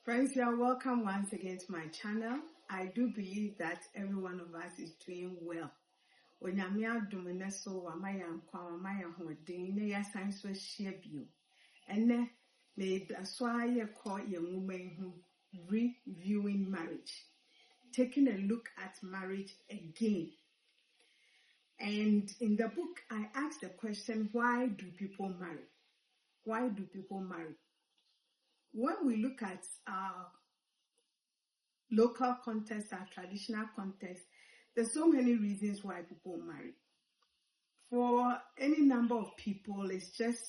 Friends, you are welcome once again to my channel. I do believe that every one of us is doing well. Onyamia domineso wa maya nkwa wa maya hodin ne ya science so share bio. Ene me aswa ye call ye woman who reviewing marriage. Taking a look at marriage again. And in the book I asked the question, why do people marry? Why do people marry? When we look at our local context, our traditional context, there's so many reasons why people marry. For any number of people, it's just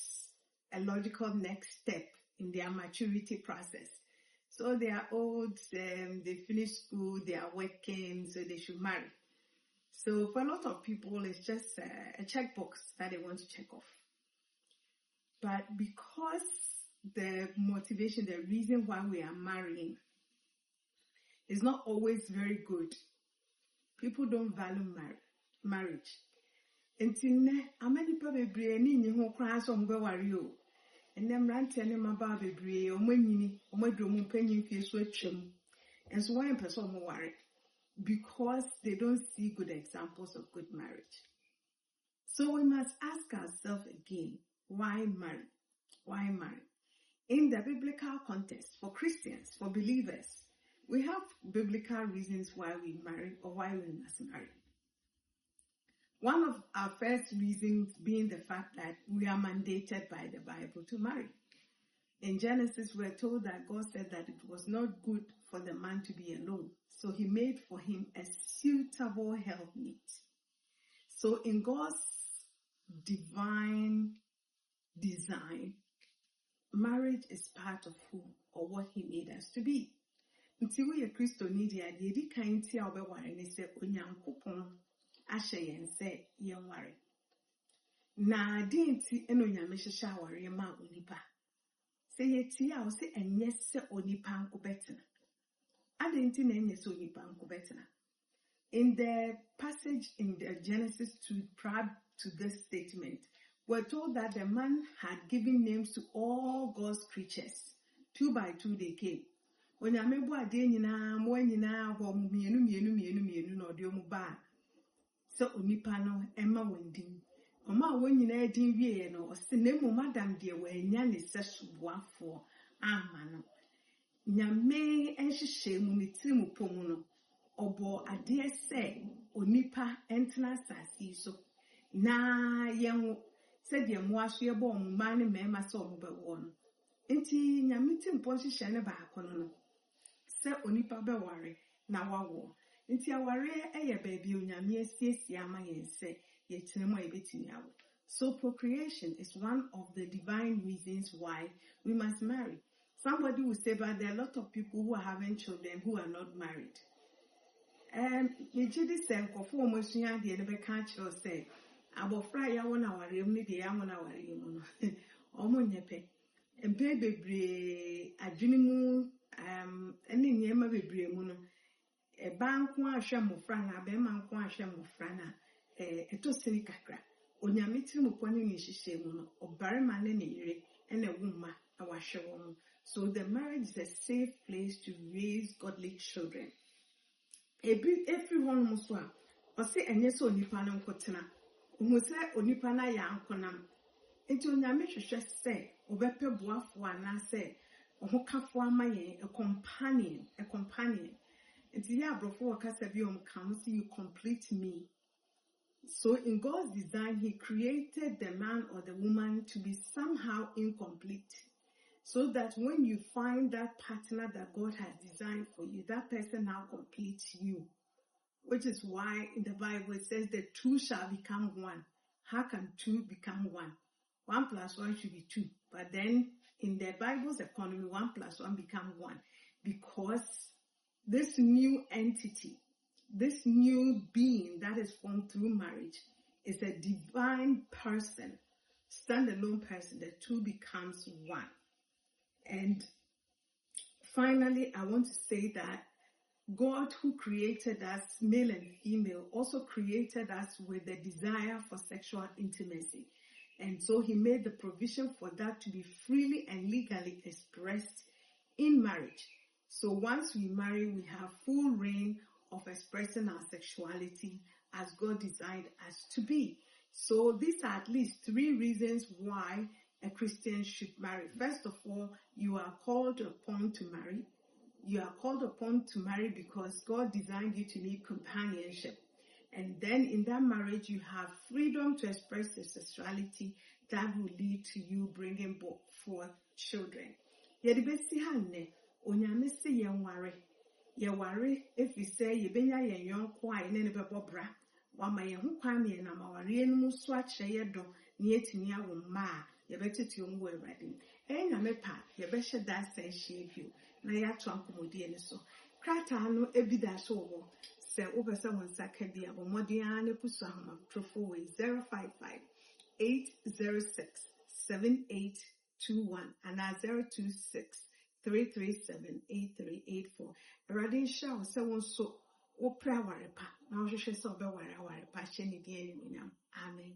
a logical next step in their maturity process. So they are old, they finish school, they are working, so they should marry. So for a lot of people, it's just a checkbox that they want to check off. But because the motivation, the reason why we are marrying is not always very good, people don't value marriage. Intine amani pa bebre ni nyi ho kra so mbe ware o. Enem rante ne maba bebre o manyini o madromu panyin fie so atwam. And so why person mo ware? Because they don't see good examples of good marriage. So we must ask ourselves again, why marry? Why marry? In the biblical context, for Christians, for believers, we have biblical reasons why we marry or why we must marry. One of our first reasons being the fact that we are mandated by the Bible to marry. In Genesis, we're told that God said that it was not good for the man to be alone. So he made for him a suitable helpmeet. So in God's divine design, marriage is part of who or what he made us to be. Nti we Kristo ni dia de di kan ti a obeware ne se onyankopon ahye yen se yen ware. Na di nti eno nyame hyehye aware ma onipa. Se yeti a o se enye se onipa nko betena. Ade nti na enye se onipa nko betena. In the passage in the Genesis 2 prior to this statement, we're told that the man had given names to all God's creatures. 2 by 2 they came. When you mebu ade nyina mo nyina ho mienu na ode omu ba so onipa no ema wandin oma wo nyina din wie no se nemu madam de we nya ne sesuboafo ama no nyame enhyehyɛ mu ne tirimu pomu no obo ade se onipa entena sasi so na yenwo se de mo aso ye bo omu ma ne mema se omu bewo no enti nyame timpo hyehyɛ ne ba akono no se onipa be ware na wawo nti aware eye baby onyame asiesie ama yense ye tinemu ebetimi awo. So procreation is one of the divine reasons why we must marry. Somebody will say, but there are a lot of people who are having children who are not married. Ye jidi se nkofo omosua de ne be ka kiro say abofra ya wona ware mu de ya wona ware mu no omo nyepe bebre adwene mu ene nyema bebre mu no eba nko ahwe mofra na be ma nko ahwe mofra na eto sini kakra onyame tiri mu poni ni hihye mu no obare ma ne yire ene wumma awahwe wo. So the marriage is a safe place to raise godly children. Everyone must wa o se enye so onipa no nkotena ohu se onipa na ya nkonam enti onyame hwehwe se obepe boafo ana se ohokafo amaye a companion. Enti ya brofo wakasa bi come see you complete me. So in God's design, he created the man or the woman to be somehow incomplete, so that when you find that partner that God has designed for you, that person now completes you. Which is why in the Bible it says the two shall become one. How can two become one? 1 plus 1 should be 2. But then in the Bible's economy, 1 plus 1 become 1. Because this new entity, this new being that is formed through marriage is a divine person, standalone person. The two becomes one. And finally, I want to say that God, who created us male and female, also created us with the desire for sexual intimacy. And so he made the provision for that to be freely and legally expressed in marriage. So once we marry, we have full reign of expressing our sexuality as God designed us to be. So these are at least 3 reasons why a Christian should marry. First of all, you are called upon to marry. You are called upon to marry because God designed you to need companionship. And then in that marriage, you have freedom to express your sexuality that will lead to you bringing forth children. Yedibesi hanne, onyame se yenware. Yeware if you say yebenya yen yonko a ene ne bebo bra. Wama ye ho kwan me na maware no mu so akye ye do ne yetimi awo ma a yebetete omu Awurade. Enya mepa yebehye da sanhye bio na ya to ankomodie ne so. Krata no ebida so wo. Se obesa won sakadi abomodi an ne pusu ahoma trofo we 055 806 7821 and 026 337 8384. Awurade nhyira se won so wo pra warepa na wo hwehwe se obeware warepa hye ne die ni munyam. Amen.